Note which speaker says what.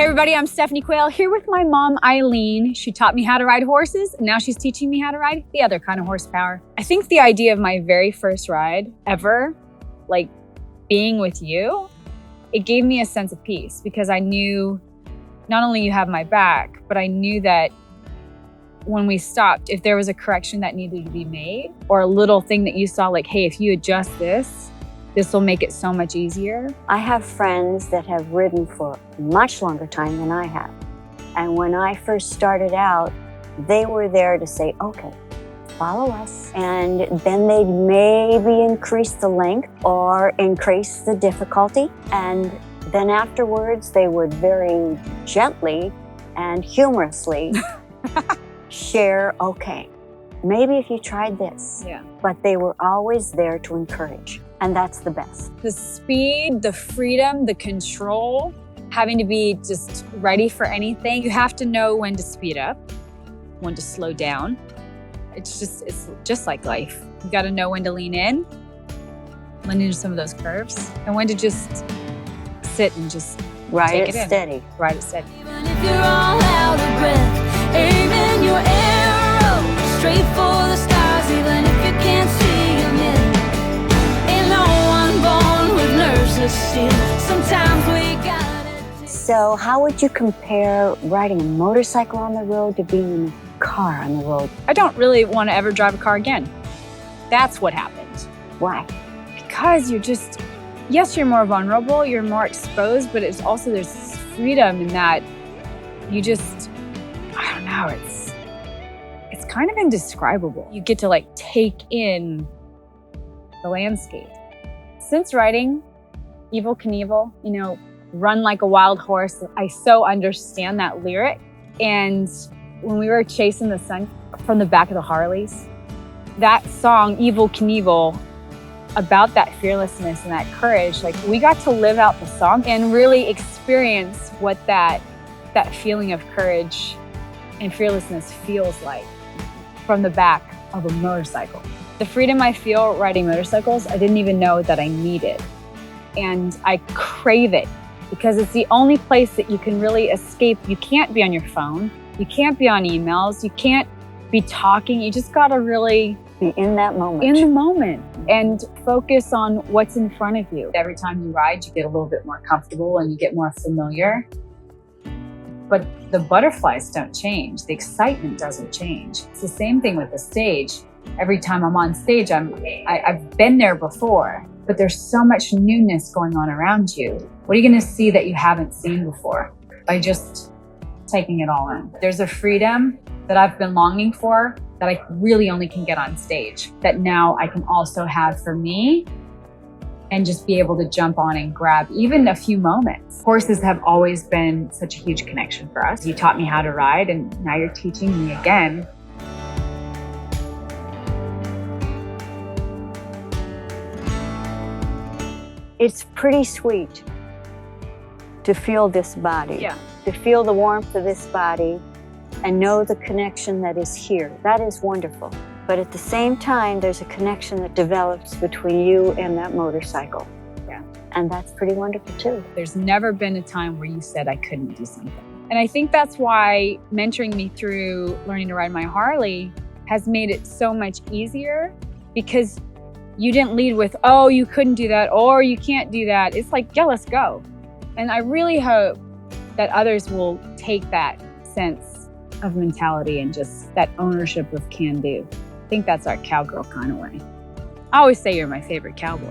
Speaker 1: Hey everybody, I'm Stephanie Quayle here with my mom, Eileen. She taught me how to ride horses, and now she's teaching me how to ride the other kind of horsepower. I think the idea of my very first ride ever, like being with you, it gave me a sense of peace because I knew not only you have my back, but I knew that when we stopped, if there was a correction that needed to be made or a little thing that you saw like, hey, if you adjust this will make it so much easier.
Speaker 2: I have friends that have ridden for a much longer time than I have. And when I first started out, they were there to say, okay, follow us. And then they'd maybe increase the length or increase the difficulty. And then afterwards, they would very gently and humorously share, okay, maybe if you tried this.
Speaker 1: Yeah.
Speaker 2: But they were always there to encourage. And that's the best.
Speaker 1: The speed, the freedom, the control, having to be just ready for anything. You have to know when to speed up, when to slow down. It's just like life. You got to know when to lean into some of those curves, and when to just sit and just
Speaker 2: ride it steady.
Speaker 1: Ride it steady.
Speaker 3: Even if you're all out of breath, aiming your arrow straight for the stars, even if you can't see them yet. Sometimes we got.
Speaker 2: So how would you compare riding a motorcycle on the road to being in a car on the road?
Speaker 1: I don't really want to ever drive a car again. That's what happened.
Speaker 2: Why?
Speaker 1: Because yes, you're more vulnerable, you're more exposed, but it's also there's this freedom in that you just, I don't know, it's kind of indescribable. You get to like take in the landscape. Since riding Evel Knievel, run like a wild horse, I so understand that lyric. And when we were chasing the sun from the back of the Harleys, that song, Evel Knievel, about that fearlessness and that courage, like we got to live out the song and really experience what that feeling of courage and fearlessness feels like from the back of a motorcycle. The freedom I feel riding motorcycles, I didn't even know that I needed. And I crave it because it's the only place that you can really escape. You can't be on your phone. You can't be on emails. You can't be talking. You just got to really
Speaker 2: be in that moment.
Speaker 1: In the moment and focus on what's in front of you. Every time you ride, you get a little bit more comfortable and you get more familiar. But the butterflies don't change. The excitement doesn't change. It's the same thing with the stage. Every time I'm on stage, I've been there before, but there's so much newness going on around you. What are you going to see that you haven't seen before by just taking it all in? There's a freedom that I've been longing for that I really only can get on stage, that now I can also have for me and just be able to jump on and grab even a few moments. Horses have always been such a huge connection for us. You taught me how to ride, and now you're teaching me again.
Speaker 2: It's pretty sweet to feel this body,
Speaker 1: Yeah.
Speaker 2: to feel the warmth of this body and know the connection that is here. That is wonderful. But at the same time, there's a connection that develops between you and that motorcycle.
Speaker 1: Yeah.
Speaker 2: And that's pretty wonderful too.
Speaker 1: There's never been a time where you said I couldn't do something. And I think that's why mentoring me through learning to ride my Harley has made it so much easier, because you didn't lead with, oh, you couldn't do that, or you can't do that. It's like, yeah, let's go. And I really hope that others will take that sense of mentality and just that ownership of can do. I think that's our cowgirl kind of way. I always say you're my favorite cowboy.